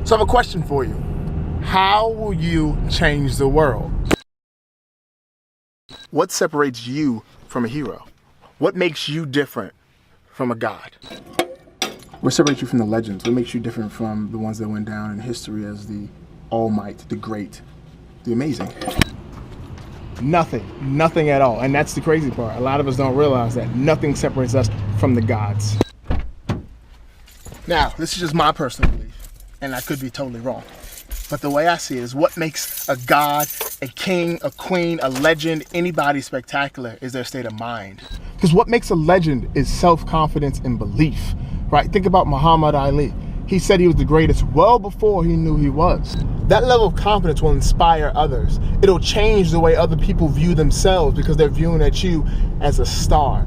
So I have a question for you. How will you change the world? What separates you from a hero? What makes you different from a god? What separates you from the legends? What makes you different from the ones that went down in history as the all might, the great, the amazing? Nothing at all. And that's the crazy part. A lot of us don't realize that nothing separates us from the gods. Now, this is just my personal belief, and I could be totally wrong. But the way I see it is what makes a god, a king, a queen, a legend, anybody spectacular is their state of mind. Because what makes a legend is self-confidence and belief, right? Think about Muhammad Ali. He said he was the greatest well before he knew he was. That level of confidence will inspire others. It'll change the way other people view themselves because they're viewing at you as a star.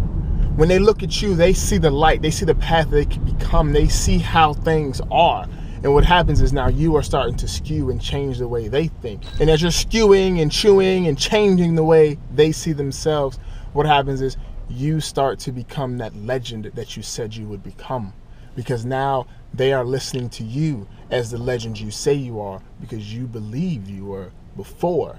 When they look at you, they see the light, they see the path they can become, they see how things are. And what happens is now you are starting to skew and change the way they think. And as you're skewing and chewing and changing the way they see themselves, what happens is you start to become that legend that you said you would become. Because now they are listening to you as the legend you say you are because you believe you were before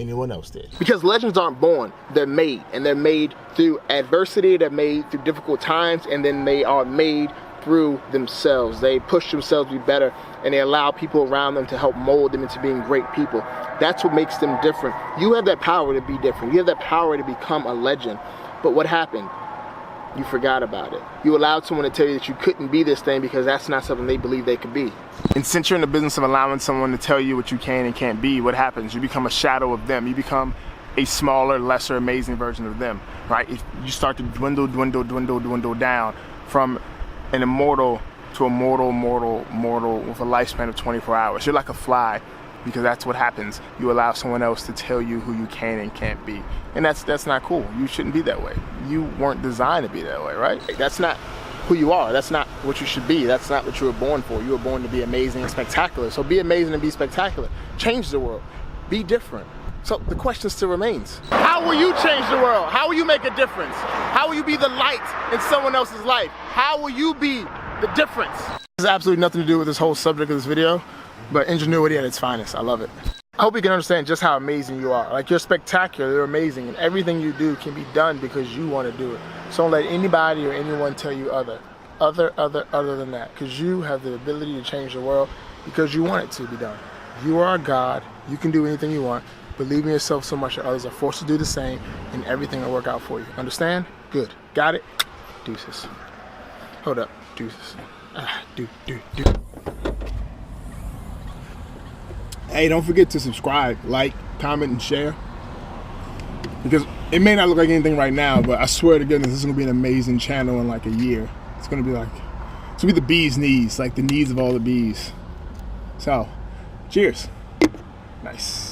anyone else did. Because legends aren't born, they're made. And they're made through adversity, they're made through difficult times, and then they are made through themselves. They push themselves to be better, and they allow people around them to help mold them into being great people. That's what makes them different. You have that power to be different. You have that power to become a legend. But what happened? You forgot about it. You allowed someone to tell you that you couldn't be this thing because that's not something they believe they could be. And since you're in the business of allowing someone to tell you what you can and can't be, what happens? You become a shadow of them. You become a smaller, lesser, amazing version of them, right? If you start to dwindle down from an immortal to a mortal with a lifespan of 24 hours. You're like a fly because that's what happens. You allow someone else to tell you who you can and can't be. And that's not cool. You shouldn't be that way. You weren't designed to be that way, right? That's not who you are. That's not what you should be. That's not what you were born for. You were born to be amazing and spectacular. So be amazing and be spectacular. Change the world. Be different. So the question still remains. How will you change the world? How will you make a difference? How will you be the light in someone else's life? How will you be the difference? This has absolutely nothing to do with this whole subject of this video, but ingenuity at its finest. I love it. I hope you can understand just how amazing you are. Like, you're spectacular, you're amazing, and everything you do can be done because you want to do it. So don't let anybody or anyone tell you other than that, because you have the ability to change the world because you want it to be done. You are a god. You can do anything you want. Believe in yourself so much that others are forced to do the same, and everything will work out for you. Understand? Good. Got it? Deuces. Hold up. Deuces. Do. Hey, don't forget to subscribe, like, comment, and share. Because it may not look like anything right now, but I swear to goodness, this is going to be an amazing channel in like a year. It's going to be like, it's going to be the bee's knees, like the knees of all the bees. So, cheers. Nice.